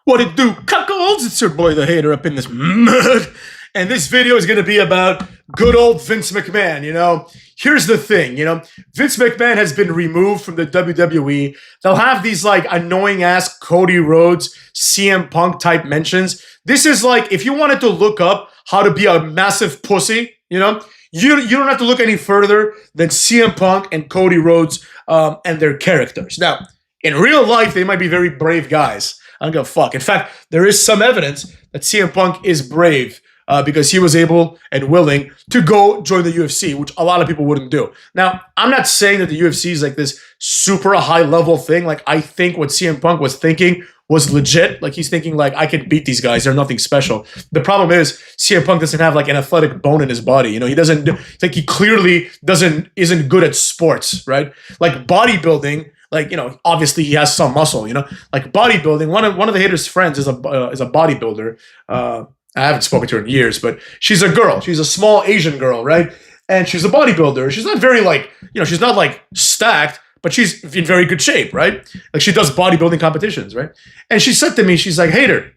What it do, cuckolds? It's your boy the hater up in this mud. And this video is going to be about good old Vince McMahon, Here's the thing, Vince McMahon has been removed from the WWE. They'll have these like annoying ass Cody Rhodes, CM Punk type mentions. This is like, if you wanted to look up how to be a massive pussy, you don't have to look any further than CM Punk and Cody Rhodes and their characters. Now, in real life, they might be very brave guys. I don't give a fuck. In fact, there is some evidence that CM Punk is brave because he was able and willing to go join the UFC, which a lot of people wouldn't do. Now, I'm not saying that the UFC is like this super high level thing. Like, I think what CM Punk was thinking was legit. Like, he's thinking like, I can beat these guys. They're nothing special. The problem is CM Punk doesn't have like an athletic bone in his body. He doesn't, like, he clearly isn't good at sports, right? Like bodybuilding, like, obviously he has some muscle, like bodybuilding. One of the haters' friends is a bodybuilder. I haven't spoken to her in years, but she's a girl. She's a small Asian girl, right? And she's a bodybuilder. She's not very like, she's not like stacked, but she's in very good shape, right? Like she does bodybuilding competitions, right? And she said to me, she's like, hater,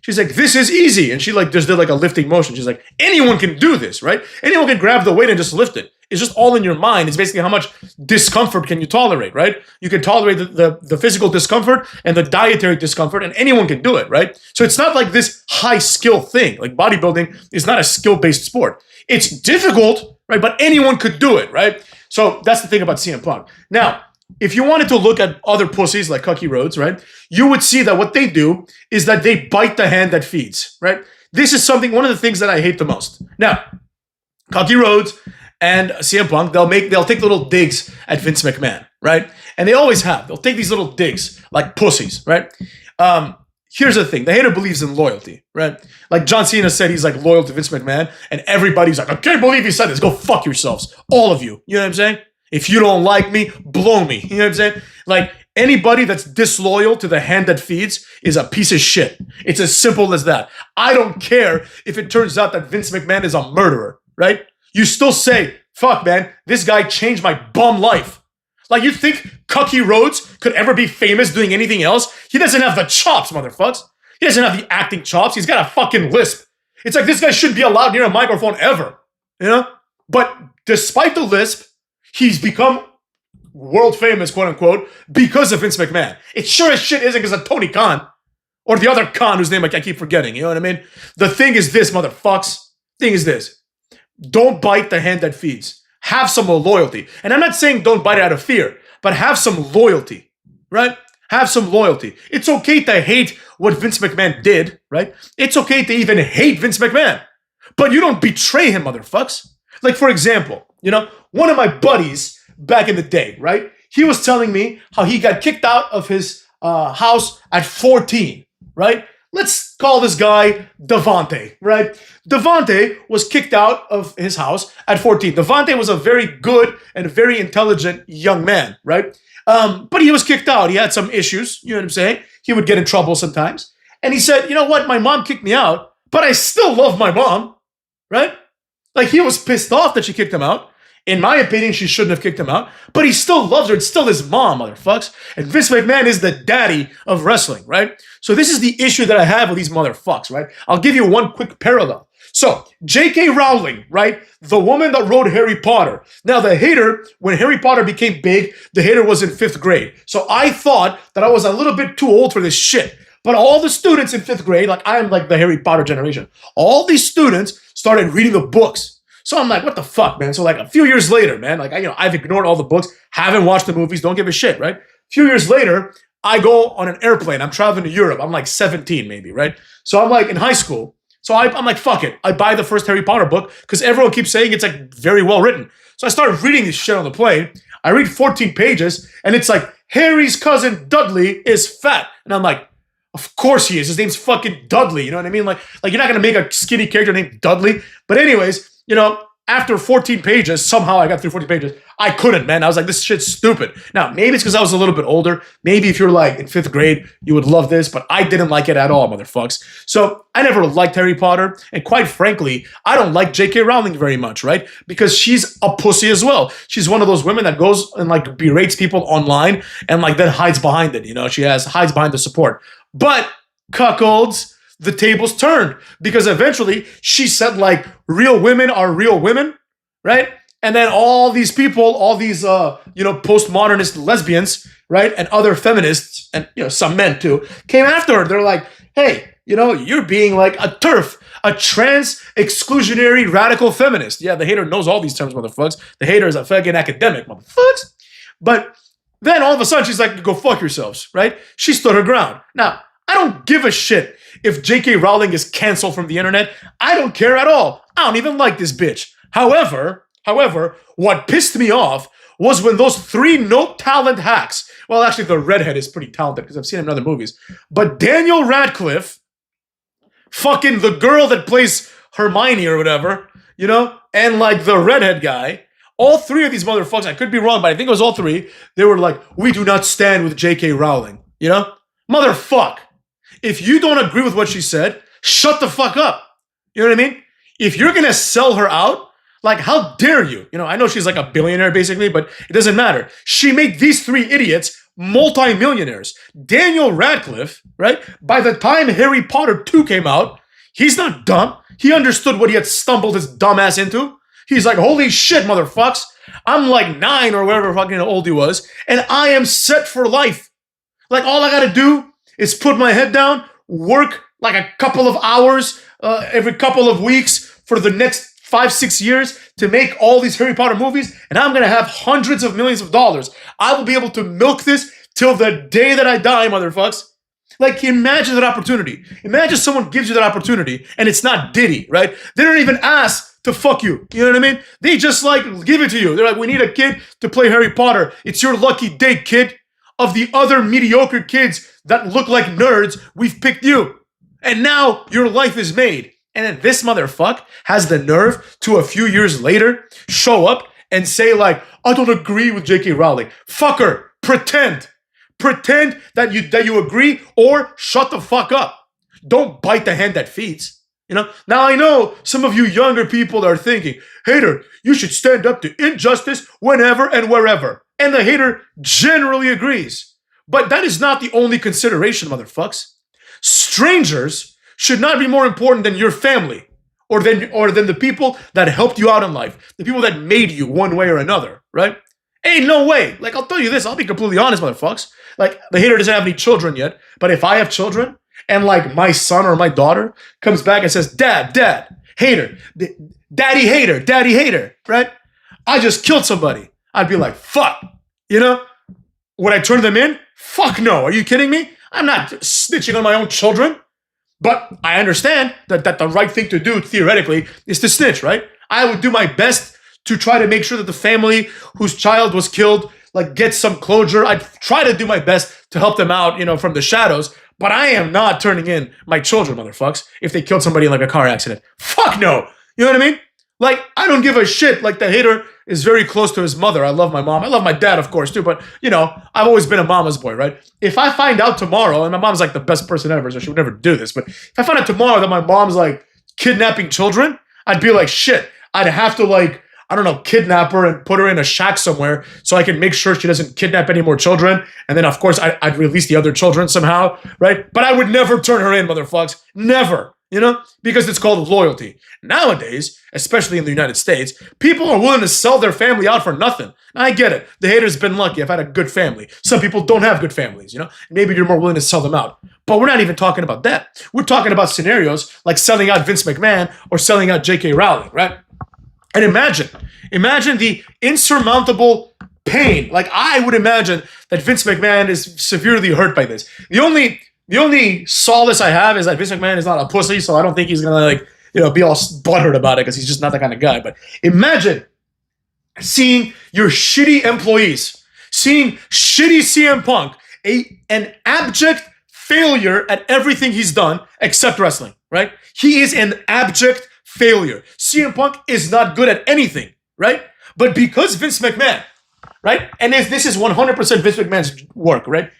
she's like, this is easy. And she like just did like a lifting motion. She's like, anyone can do this, right? Anyone can grab the weight and just lift it. It's just all in your mind. It's basically how much discomfort can you tolerate, right? You can tolerate the physical discomfort and the dietary discomfort, and anyone can do it, right? So it's not like this high skill thing. Like bodybuilding is not a skill-based sport. It's difficult, right? But anyone could do it, right? So that's the thing about CM Punk. Now, if you wanted to look at other pussies like Cody Rhodes, right? You would see that what they do is that they bite the hand that feeds, right? This is one of the things that I hate the most. Now, Cody Rhodes and CM Punk, they'll take little digs at Vince McMahon, right? And they always have. They'll take these little digs like pussies, right? Here's the thing. The hater believes in loyalty, right? Like John Cena said he's like loyal to Vince McMahon, and everybody's like, I can't believe he said this. Go fuck yourselves. All of you. You know what I'm saying? If you don't like me, blow me. You know what I'm saying? Like anybody that's disloyal to the hand that feeds is a piece of shit. It's as simple as that. I don't care if it turns out that Vince McMahon is a murderer, right? You still say, fuck, man, this guy changed my bum life. Like, you think Cody Rhodes could ever be famous doing anything else? He doesn't have the chops, motherfuckers. He doesn't have the acting chops. He's got a fucking lisp. It's like this guy shouldn't be allowed near a microphone ever, But despite the lisp, he's become world famous, quote unquote, because of Vince McMahon. It sure as shit isn't because of Tony Khan or the other Khan whose name I keep forgetting. You know what I mean? The thing is this, motherfuckers. Thing is this. Don't bite the hand that feeds. Have some loyalty. And I'm not saying don't bite it out of fear, but have some loyalty, right? Have some loyalty. It's okay to hate what Vince McMahon did, right? It's okay to even hate Vince McMahon, but you don't betray him, motherfuckers. Like, for example, one of my buddies back in the day, right? He was telling me how he got kicked out of his house at 14, right? Let's call this guy Devontae, right? Devontae was kicked out of his house at 14. Devontae was a very good and very intelligent young man, right? But he was kicked out. He had some issues, you know what I'm saying? He would get in trouble sometimes. And he said, you know what? My mom kicked me out, but I still love my mom, right? Like, he was pissed off that she kicked him out. In my opinion, she shouldn't have kicked him out, but he still loves her. It's still his mom, motherfucks. And Vince McMahon is the daddy of wrestling, right? So this is the issue that I have with these motherfucks, right? I'll give you one quick parallel. So, J.K. Rowling, right? The woman that wrote Harry Potter. Now, the hater, when Harry Potter became big, the hater was in 5th grade. So I thought that I was a little bit too old for this shit. But all the students in 5th grade, like I am like the Harry Potter generation, all these students started reading the books. So I'm like, what the fuck, man? So like a few years later, man, like I've ignored all the books, haven't watched the movies, don't give a shit, right? A few years later, I go on an airplane. I'm traveling to Europe. I'm like 17 maybe, right? So I'm like in high school. So I'm like, fuck it. I buy the first Harry Potter book because everyone keeps saying it's like very well written. So I started reading this shit on the plane. I read 14 pages and it's like, Harry's cousin Dudley is fat. And I'm like, of course he is. His name's fucking Dudley. You know what I mean? Like you're not going to make a skinny character named Dudley. But anyways, after 14 pages, somehow I got through 14 pages. I couldn't, man. I was like, this shit's stupid. Now, maybe it's because I was a little bit older. Maybe if you're like in 5th grade, you would love this, but I didn't like it at all, motherfucks. So I never liked Harry Potter. And quite frankly, I don't like J.K. Rowling very much, right? Because she's a pussy as well. She's one of those women that goes and like berates people online and like then hides behind it. She hides behind the support. But cuckolds, the tables turned because eventually she said like real women are real women, right? And then all these people, all these postmodernist lesbians, right, and other feminists, and some men too, came after her. They're like, hey, you're being like a TERF, a trans exclusionary radical feminist. Yeah, the hater knows all these terms, motherfuckers. The hater is a fucking academic, motherfuckers. But then all of a sudden she's like, go fuck yourselves, right? She stood her ground. Now, I don't give a shit if J.K. Rowling is canceled from the internet. I don't care at all. I don't even like this bitch. However, what pissed me off was when those 3 no talent hacks, well, actually the redhead is pretty talented because I've seen him in other movies, but Daniel Radcliffe, fucking the girl that plays Hermione or whatever, and like the redhead guy, all 3 of these motherfuckers, I could be wrong, but I think it was all 3, they were like, we do not stand with J.K. Rowling, Motherfuck. If you don't agree with what she said, shut the fuck up. You know what I mean? If you're gonna sell her out, like, how dare you? I know she's like a billionaire basically, but it doesn't matter. She made these 3 idiots multi-millionaires. Daniel Radcliffe, right? By the time Harry Potter 2 came out, he's not dumb. He understood what he had stumbled his dumb ass into. He's like, holy shit, motherfucks. I'm like 9 or whatever fucking old he was, and I am set for life. Like, all I gotta do is put my head down, work like a couple of hours every couple of weeks for the next 5-6 years to make all these Harry Potter movies, and I'm gonna have hundreds of millions of dollars. I will be able to milk this till the day that I die, motherfucks. Like, imagine that opportunity. Imagine someone gives you that opportunity, and it's not Diddy, right? They don't even ask to fuck you. You know what I mean? They just like give it to you. They're like, we need a kid to play Harry Potter. It's your lucky day, kid. Of the other mediocre kids that look like nerds, we've picked you. And now your life is made. And then this motherfucker has the nerve to a few years later show up and say like, I don't agree with J.K. Rowling. Fucker, pretend. Pretend that you agree, or shut the fuck up. Don't bite the hand that feeds. Now I know some of you younger people are thinking, hater, you should stand up to injustice whenever and wherever. And the hater generally agrees. But that is not the only consideration, motherfucks. Strangers should not be more important than your family or than the people that helped you out in life, the people that made you one way or another, right? Ain't no way. Like, I'll tell you this, I'll be completely honest, motherfucks. Like, the hater doesn't have any children yet, but if I have children and like my son or my daughter comes back and says, Dad, hater, daddy hater, right? I just killed somebody. I'd be like, fuck, Would I turn them in? Fuck no. Are you kidding me? I'm not snitching on my own children. But I understand that the right thing to do, theoretically, is to snitch, right? I would do my best to try to make sure that the family whose child was killed, like, gets some closure. I'd try to do my best to help them out, from the shadows. But I am not turning in my children, motherfucks, if they killed somebody in like a car accident. Fuck no. You know what I mean? Like, I don't give a shit. Like, the hater is very close to his mother. I love my mom. I love my dad, of course, too. But, I've always been a mama's boy, right? If I find out tomorrow, and my mom's like the best person ever, so she would never do this. But if I find out tomorrow that my mom's like kidnapping children, I'd be like, shit. I'd have to like, I don't know, kidnap her and put her in a shack somewhere so I can make sure she doesn't kidnap any more children. And then, of course, I'd release the other children somehow, right? But I would never turn her in, motherfucks. Never. Because it's called loyalty. Nowadays, especially in the United States, people are willing to sell their family out for nothing. I get it. The hater's been lucky. I've had a good family. Some people don't have good families, Maybe you're more willing to sell them out. But we're not even talking about that. We're talking about scenarios like selling out Vince McMahon or selling out J.K. Rowling, right? And imagine the insurmountable pain. Like, I would imagine that Vince McMahon is severely hurt by this. The only solace I have is that Vince McMahon is not a pussy, so I don't think he's gonna be all butthurt about it because he's just not that kind of guy. But imagine seeing your shitty employees, seeing shitty CM Punk, an abject failure at everything he's done except wrestling, right? He is an abject failure. CM Punk is not good at anything, right? But because Vince McMahon, right? And if this is 100% Vince McMahon's work, right?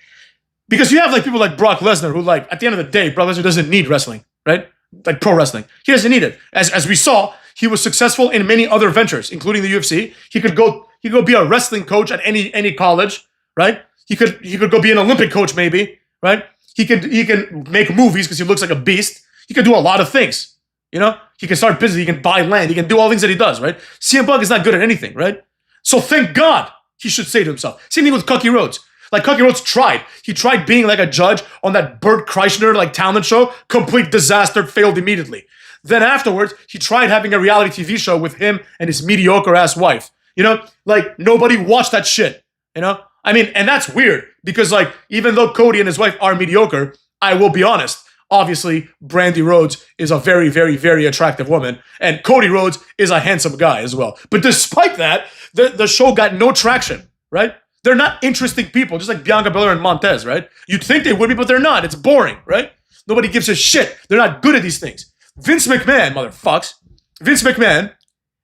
Because you have like people like Brock Lesnar who, like, at the end of the day, Brock Lesnar doesn't need wrestling, right? Like pro wrestling. He doesn't need it. As we saw, he was successful in many other ventures, including the UFC. He could go be a wrestling coach at any college, right? He could go be an Olympic coach maybe, right? He can make movies because he looks like a beast. He can do a lot of things. You know, he can start business. He can buy land. He can do all the things that he does, right? CM Punk is not good at anything, right? So thank God, he should say to himself. Same thing with Cookie Rhodes. Like Cookie Rhodes tried. He tried being like a judge on that Bert Kreischer like talent show. Complete disaster, failed immediately. Then afterwards, he tried having a reality TV show with him and his mediocre ass wife. You know, like nobody watched that shit. You know, I mean, and that's weird because like even though Cody and his wife are mediocre, I will be honest. Obviously, Brandy Rhodes is a very, very, very attractive woman, and Cody Rhodes is a handsome guy as well. But despite that, the show got no traction, right? They're not interesting people, just like Bianca Belair and Montez, right? You'd think they would be, but they're not. It's boring, right? Nobody gives a shit. They're not good at these things. Vince McMahon, motherfucks, Vince McMahon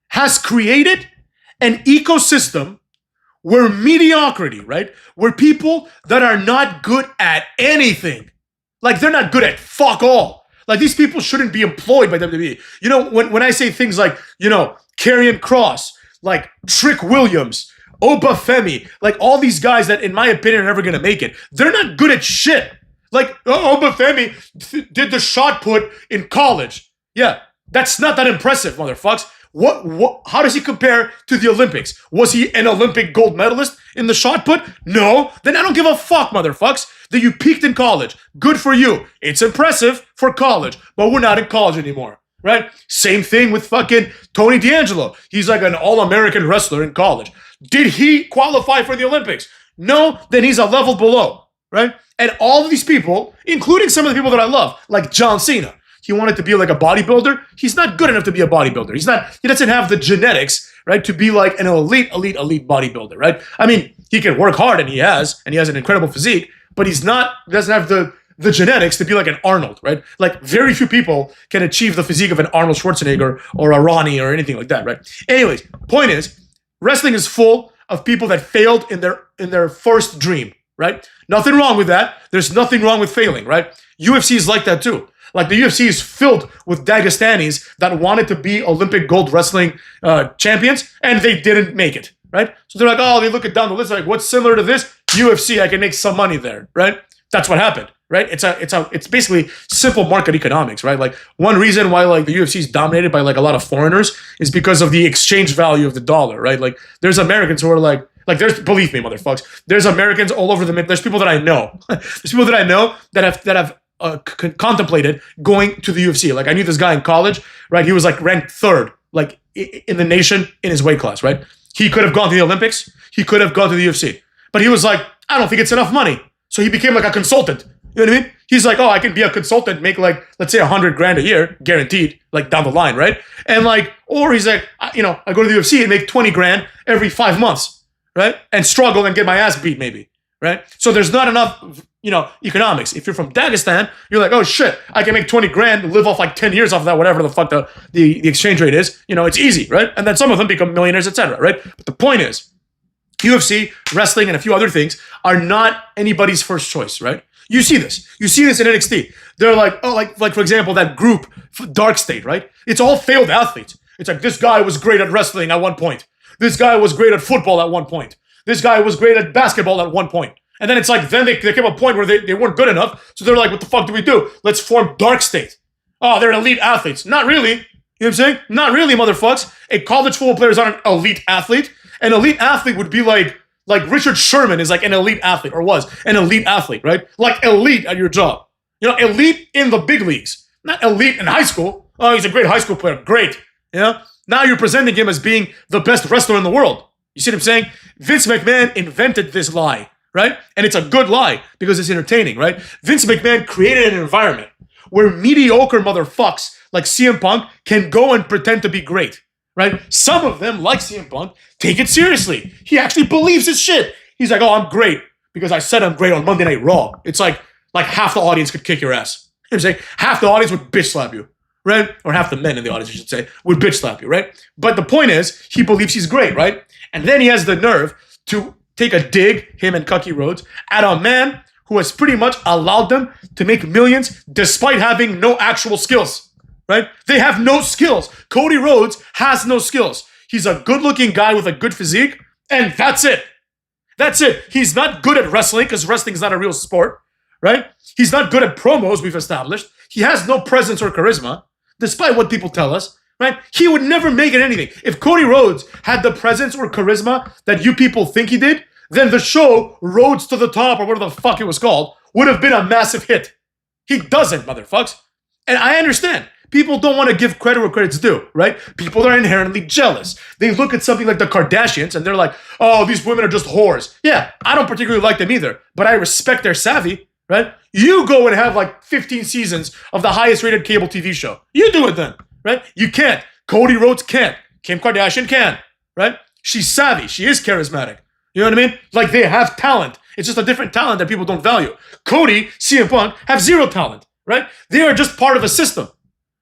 has created an ecosystem where mediocrity, right? Where people that are not good at anything, like they're not good at fuck all. Like these people shouldn't be employed by WWE. You know, when I say things like, you know, Karrion Kross, like Trick Williams, Oba Femi, like all these guys that in my opinion are never going to make it. They're not good at shit. Like Oba Femi did the shot put in college. Yeah, that's not that impressive, motherfucks. How does he compare to the Olympics? Was he an Olympic gold medalist in the shot put? No. Then I don't give a fuck, motherfucks, that you peaked in college. Good for you. It's impressive for college, but we're not in college anymore, right? Same thing with fucking Tony D'Angelo. He's like an all-American wrestler in college. Did he qualify for the Olympics? No, then he's a level below, right? And all of these people, including some of the people that I love, like John Cena, he wanted to be like a bodybuilder. He's not good enough to be a bodybuilder. He doesn't have the genetics, right, to be like an elite bodybuilder, right? I mean, he can work hard and he has an incredible physique, but doesn't have the genetics to be like an Arnold, right? Like very few people can achieve the physique of an Arnold Schwarzenegger or a Ronnie or anything like that, right? Anyways, point is, wrestling is full of people that failed in their first dream, right? Nothing wrong with that. There's nothing wrong with failing, right? UFC is like that too. Like the UFC is filled with Dagestanis that wanted to be Olympic gold wrestling champions and they didn't make it, right? So they're like, oh, they look it down the list, like, what's similar to this? UFC, I can make some money there, right? That's what happened, right? It's basically simple market economics, right? Like one reason why like the UFC is dominated by like a lot of foreigners is because of the exchange value of the dollar, right? Like there's Americans who are like there's, believe me, motherfuckers, there's Americans all over the map. There's people that I know. There's people that I know that have contemplated going to the UFC. Like I knew this guy in college, right? He was like ranked third, like in the nation in his weight class, right? He could have gone to the Olympics. He could have gone to the UFC, but he was like, I don't think it's enough money. So he became like a consultant. You know what I mean? He's like, oh, I can be a consultant, make like, let's say $100,000 a year, guaranteed, like down the line, right? And like, or he's like, you know, I go to the UFC and make $20,000 every 5 months, right? And struggle and get my ass beat maybe, right? So there's not enough, you know, economics. If you're from Dagestan, you're like, oh shit, I can make $20,000, live off like 10 years off of that, whatever the fuck the exchange rate is. You know, it's easy, right? And then some of them become millionaires, etc., right? But the point is, UFC, wrestling, and a few other things are not anybody's first choice, right? You see this. You see this in NXT. They're like, oh, like for example, that group, Dark State, right? It's all failed athletes. It's like, this guy was great at wrestling at one point. This guy was great at football at one point. This guy was great at basketball at one point. And then it's like, then there came a point where they weren't good enough. So they're like, what the fuck do we do? Let's form Dark State. Oh, they're elite athletes. Not really. You know what I'm saying? Not really, motherfucks. A college football player is not an elite athlete. An elite athlete would be like Richard Sherman is like an elite athlete, or was an elite athlete, right? Like elite at your job. You know, elite in the big leagues. Not elite in high school. Oh, he's a great high school player. Great. You know? Now you're presenting him as being the best wrestler in the world. You see what I'm saying? Vince McMahon invented this lie, right? And it's a good lie because it's entertaining, right? Vince McMahon created an environment where mediocre motherfucks like CM Punk can go and pretend to be great. Right? Some of them, like CM Punk, take it seriously. He actually believes his shit. He's like, oh, I'm great because I said I'm great on Monday Night Raw. It's like half the audience could kick your ass. You know what I'm saying? Half the audience would bitch slap you, right? Or half the men in the audience, I should say, would bitch slap you, right? But the point is, he believes he's great, right? And then he has the nerve to take a dig, him and Cookie Rhodes, at a man who has pretty much allowed them to make millions despite having no actual skills. Right? They have no skills. Cody Rhodes has no skills. He's a good-looking guy with a good physique, and that's it. That's it. He's not good at wrestling because wrestling is not a real sport, right? He's not good at promos, we've established. He has no presence or charisma, despite what people tell us, right? He would never make it anything. If Cody Rhodes had the presence or charisma that you people think he did, then the show, Rhodes to the Top, or whatever the fuck it was called, would have been a massive hit. He doesn't, motherfucks. And I understand. People don't want to give credit where credit's due, right? People are inherently jealous. They look at something like the Kardashians and they're like, oh, these women are just whores. Yeah, I don't particularly like them either, but I respect their savvy, right? You go and have like 15 seasons of the highest rated cable TV show. You do it then, right? You can't. Cody Rhodes can't. Kim Kardashian can, right? She's savvy. She is charismatic. You know what I mean? Like, they have talent. It's just a different talent that people don't value. Cody, CM Punk have zero talent, right? They are just part of a system.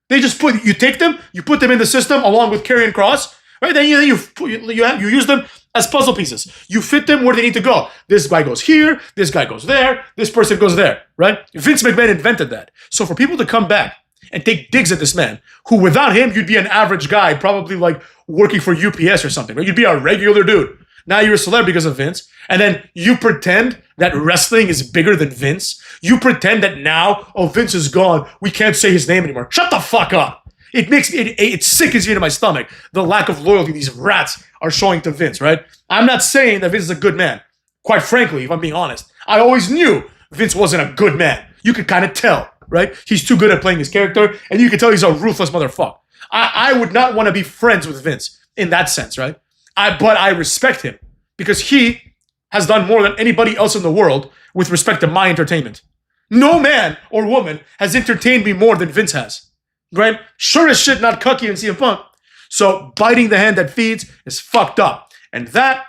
They just you take them, you put them in the system along with Karrion Kross, right? Then you use them as puzzle pieces. You fit them where they need to go. This guy goes here, this guy goes there, this person goes there, right? Vince McMahon invented that. So for people to come back and take digs at this man, who without him, you'd be an average guy, probably like working for UPS or something, right? You'd be a regular dude. Now you're a celebrity because of Vince. And then you pretend that wrestling is bigger than Vince. You pretend that now, oh, Vince is gone, we can't say his name anymore. Shut the fuck up. It sickens me to my stomach, the lack of loyalty these rats are showing to Vince, right? I'm not saying that Vince is a good man. Quite frankly, if I'm being honest, I always knew Vince wasn't a good man. You could kind of tell, right? He's too good at playing his character, and you can tell he's a ruthless motherfucker. I would not want to be friends with Vince in that sense, right? But I respect him because he has done more than anybody else in the world with respect to my entertainment. No man or woman has entertained me more than Vince has, right? Sure as shit not Cucky and CM Punk. So biting the hand that feeds is fucked up. And that,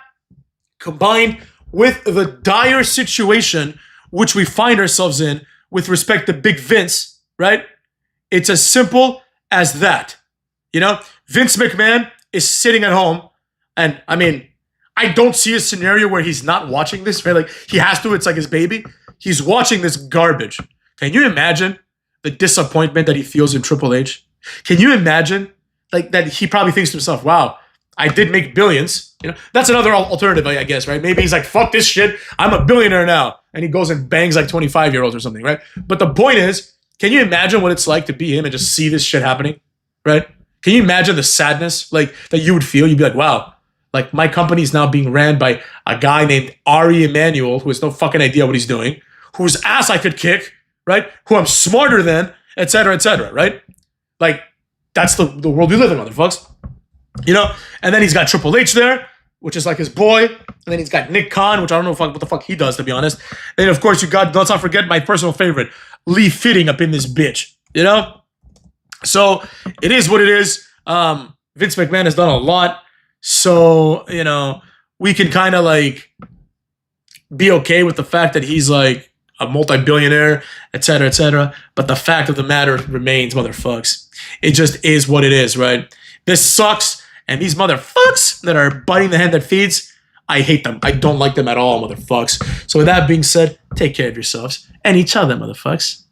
combined with the dire situation which we find ourselves in with respect to Big Vince, right? It's as simple as that. You know, Vince McMahon is sitting at home, and I mean, I don't see a scenario where he's not watching this, right? Like, he has to, it's like his baby. He's watching this garbage. Can you imagine the disappointment that he feels in Triple H? Can you imagine, like, that he probably thinks to himself, wow, I did make billions. You know, that's another alternative, I guess, right? Maybe he's like, fuck this shit, I'm a billionaire now. And he goes and bangs like 25-year-olds or something, right? But the point is, can you imagine what it's like to be him and just see this shit happening, right? Can you imagine the sadness, like, that you would feel? You'd be like, wow, like, my company is now being ran by a guy named Ari Emanuel, who has no fucking idea what he's doing, whose ass I could kick, right? Who I'm smarter than, et cetera, right? Like, that's the world we live in, motherfuckers. You know? And then he's got Triple H there, which is like his boy. And then he's got Nick Khan, which I don't know what the fuck he does, to be honest. And of course, you got, let's not forget my personal favorite, Lee Fitting up in this bitch. You know? So, it is what it is. Vince McMahon has done a lot. So, you know, we can kind of like be okay with the fact that he's like a multi-billionaire, et cetera, but the fact of the matter remains, motherfucks. It just is what it is, right? This sucks, and these motherfucks that are biting the hand that feeds, I hate them. I don't like them at all, motherfucks. So with that being said, take care of yourselves and each other, motherfucks.